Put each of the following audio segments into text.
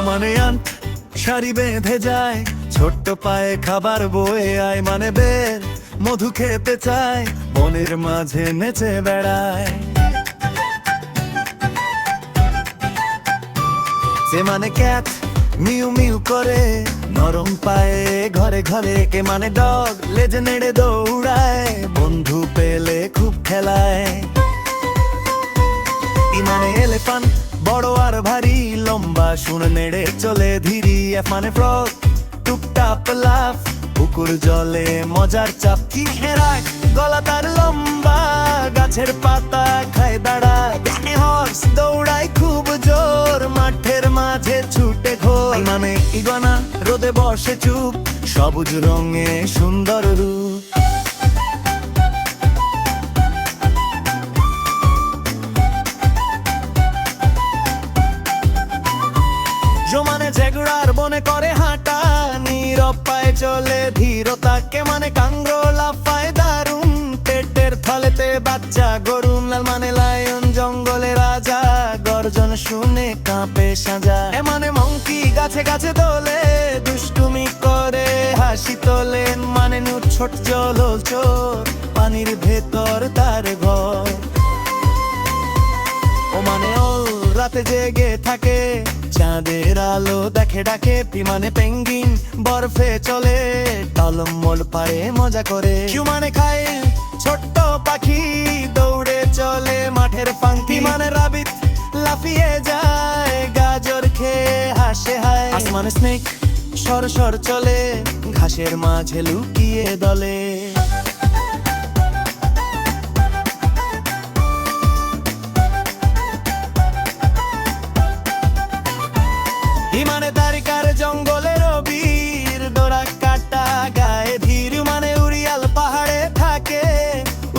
মানে আন সারি বেঁধে যায়, ছোট্ট পায়ে খাবার বয়ে আয়, মানে বের মধু খেতে চায়, বনের মাঝে নেচে বেড়ায়। সে মানে ক্যাট মিউ মিউ করে নরম পায়ে ঘরে ঘরে, কে মানে ডগ লেজে নেড়ে দৌড়ায়, বন্ধু পেলে খুব খেলায়। মানে এলিফ্যান্ট বড় আর ভারী, লম্বা শুন নেড়ে চলে ধীরি। এফ মানে ফ্রগ টুকটাপ লাফ, পুকুর জলে মজার চাপ, কি হেরাক গলা তার লম্বা, গাছের পাতা খায় দাঁড়া। হর্স দৌড়ায় খুব জোর, মাঠের মাঝে ছুটে ঘোর। মানে ইগুয়ানা রোদে বসে চুপ, সবুজ রঙে সুন্দর রূপ। মানে জেগুড়ার বনে করে হাঁটা, নীরব পায়ে চলে ধীরতা। কে মানে কাঙ্গো লাফায় দারুণ, পেটের থলেতে বাচ্চা গরুন। লাল মানে লায়ন জঙ্গলে রাজা, গর্জন শুনে কাঁপে সাজা। এ মানে মঙ্কি গাছে গাছে দোলে, দুষ্টুমি করে হাসি তোলে। মানে নু ছোট জলচর, পানির ভেতর তার ঘর। ও মানে ওল রাতে জেগে থাকে, চাঁদের আলো দেখে ডাকে। পি মানে পেঙ্গিন বরফে চলে, টলমল পারে মজা করে। কিউ মানে খায় ছোট্ট পাখি, দৌড়ে চলে মাঠের ফাঙ্কি। মানে রাবিত লাফিয়ে যায়, গাজর খেয়ে হাসে হায়। আসমানে স্নেক সর সর চলে, ঘাসের মাঝে লুকিয়ে দলে। মানে তারিকার জঙ্গলের বীর, ডোরা কাটা গায়ে ধীর। মানে উড়িয়াল পাহাড়ে থাকে,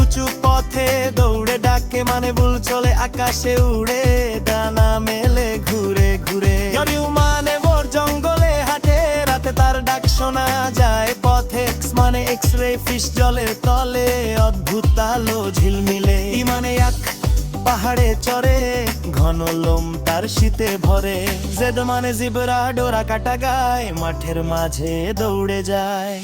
উঁচু পথে দৌড়ে ডাকে। মানে বুল চলে আকাশে উড়ে, ডানা মেলে ঘুরে ঘুরে। মানে ভোর জঙ্গলে হাঁটে, রাতে তার ডাক শোনা যায় পথে। মানে এক্স রে ফিশ জলের তলে, অদ্ভুত আলো ঝিলমিলে। মানে এক পাহাড়ে চড়ে, ঘন লোম তার শীতে ভরে। জেড মানে জিবরা ডোরা কাটা গায়, মাঠের মাঝে দৌড়ে যায়।